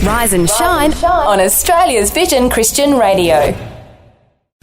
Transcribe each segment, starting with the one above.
Rise and shine on Australia's Vision Christian Radio.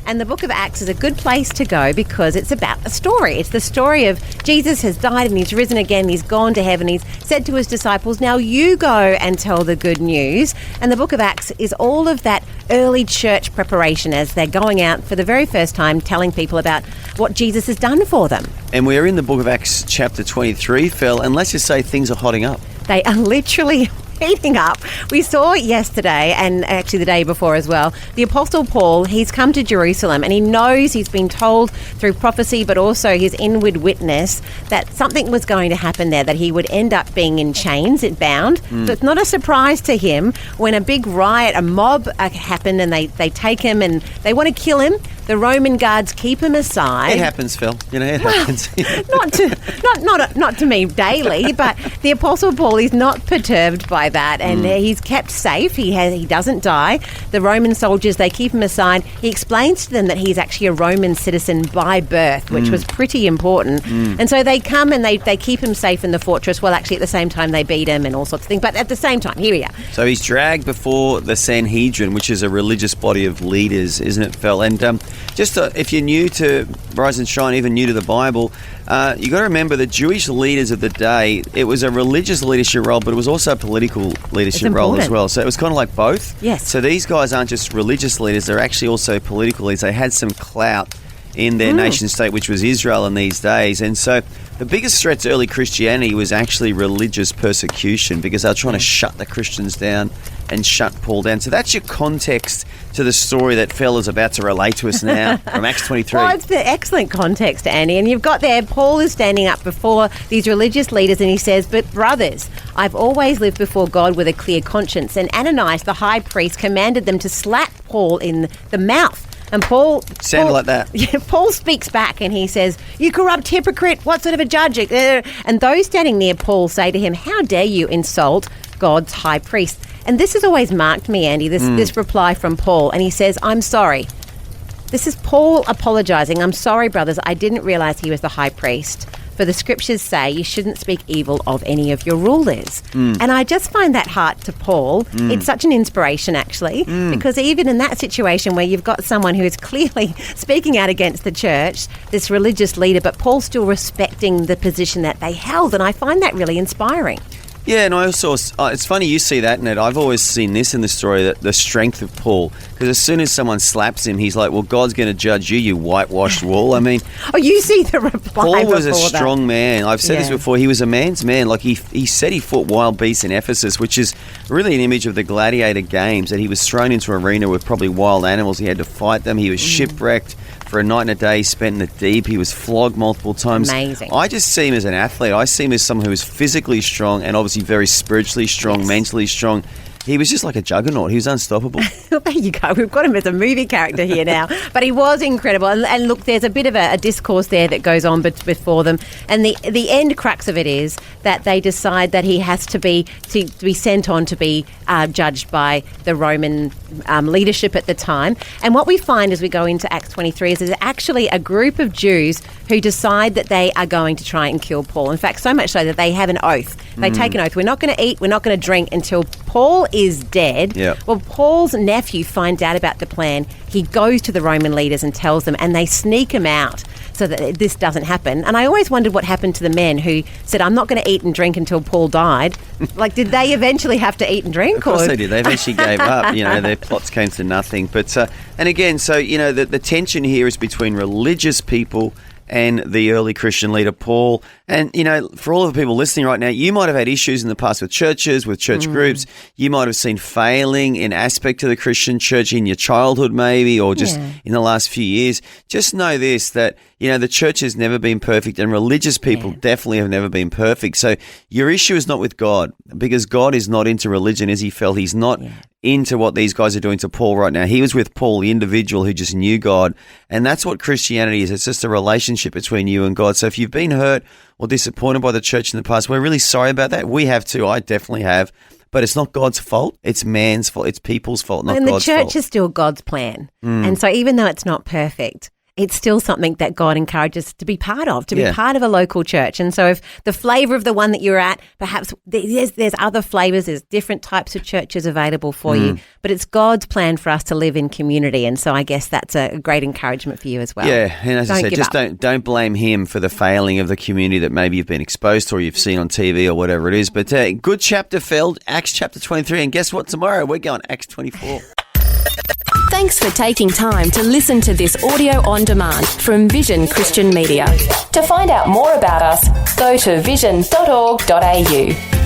And the book of Acts is a good place to go because it's about a story. It's the story of Jesus has died and he's risen again. He's gone to heaven. He's said to his disciples, now you go and tell the good news. And the book of Acts is all of that early church preparation as they're going out for the very first time telling people about what Jesus has done for them. And we're in the book of Acts chapter 23, Phil, and let's just say things are hotting up. They are literally heating up. We saw yesterday, and actually the day before as well, the Apostle Paul, he's come to Jerusalem and he knows, he's been told through prophecy, but also his inward witness, that something was going to happen there, that he would end up being in chains, bound. So it's not a surprise to him when a big riot, a mob happened and they take him and they want to kill him. The Roman guards keep him aside. It happens, Phil. It happens. not to me daily, but the Apostle Paul is not perturbed by that, and he's kept safe. He doesn't die. The Roman soldiers, they keep him aside. He explains to them that he's actually a Roman citizen by birth, which was pretty important. And so they come and they keep him safe in the fortress. Well, actually, at the same time, they beat him and all sorts of things. But at the same time, here we are. So he's dragged before the Sanhedrin, which is a religious body of leaders, isn't it, Phil? And if you're new to Rise and Shine, even new to the Bible, you got to remember the Jewish leaders of the day, it was a religious leadership role, but it was also a political leadership role as well. So it was kind of like both. Yes. So these guys aren't just religious leaders, they're actually also political leaders. They had some clout in their nation state, which was Israel in these days. And so the biggest threat to early Christianity was actually religious persecution, because they were trying to shut the Christians down and shut Paul down. So that's your context to the story that Phil is about to relate to us now from Acts 23. Well, it's the excellent context, Andy. And you've got there, Paul is standing up before these religious leaders and he says, but brothers, I've always lived before God with a clear conscience. And Ananias, the high priest, commanded them to slap Paul in the mouth. And Paul like that. Yeah, Paul speaks back and he says, you corrupt hypocrite, what sort of a judge? And those standing near Paul say to him, how dare you insult God's high priest? And this has always marked me, Andy, this reply from Paul. And he says, I'm sorry. This is Paul apologising. I'm sorry, brothers, I didn't realise he was the high priest. For the scriptures say you shouldn't speak evil of any of your rulers. And I just find that heart to Paul, it's such an inspiration actually, because even in that situation where you've got someone who is clearly speaking out against the church, this religious leader, but Paul's still respecting the position that they held, and I find that really inspiring. Yeah, and I also, it's funny you see that, Ned. I've always seen this in the story, that the strength of Paul, because as soon as someone slaps him, he's like, well, God's going to judge you, you whitewashed wall. I mean... Oh, you see the reply. Paul was a strong man. I've said this before. He was a man's man. Like, he said he fought wild beasts in Ephesus, which is really an image of the gladiator games, that he was thrown into an arena with probably wild animals. He had to fight them. He was shipwrecked for a night and a day spent in the deep. He was flogged multiple times. Amazing. I just see him as an athlete. I see him as someone who is physically strong and obviously very spiritually strong, mentally strong. He was just like a juggernaut. He was unstoppable. Well, there you go. We've got him as a movie character here now. But he was incredible. And look, there's a bit of a discourse there that goes on before them. And the end crux of it is that they decide that he has to be sent on to be judged by the Roman leadership at the time. And what we find as we go into Acts 23 is there's actually a group of Jews who decide that they are going to try and kill Paul. In fact, so much so that they have an oath. They take an oath. We're not going to eat, we're not going to drink until Paul is dead. Yep. Well, Paul's nephew finds out about the plan. He goes to the Roman leaders and tells them, and they sneak him out so that this doesn't happen. And I always wondered what happened to the men who said, I'm not going to eat and drink until Paul died. Like, did they eventually have to eat and drink? Of course they did. They eventually gave up. Their plots came to nothing. But, and again, so, the tension here is between religious people and the early Christian leader, Paul. And, for all of the people listening right now, you might have had issues in the past with churches, with church groups. You might have seen failing in aspect of the Christian church in your childhood maybe, or just in the last few years. Just know this, that, the church has never been perfect, and religious people definitely have never been perfect. So your issue is not with God, because God is not into religion as he felt. He's not into what these guys are doing to Paul right now. He was with Paul, the individual who just knew God. And that's what Christianity is. It's just a relationship between you and God. So if you've been hurt or disappointed by the church in the past, we're really sorry about that. We have too. I definitely have. But it's not God's fault. It's man's fault. It's people's fault, not God's fault. And the church is still God's plan. And so even though it's not perfect, it's still something that God encourages to be part of, to be Yeah. part of a local church. And so if the flavour of the one that you're at, perhaps there's other flavours, there's different types of churches available for you, but it's God's plan for us to live in community. And so I guess that's a great encouragement for you as well. Yeah, and as I Don't said, give just up. don't blame him for the failing of the community that maybe you've been exposed to or you've seen on TV or whatever it is. But good chapter, Feld, Acts chapter 23. And guess what? Tomorrow we're going Acts 24. Thanks for taking time to listen to this audio on demand from Vision Christian Media. To find out more about us, go to vision.org.au.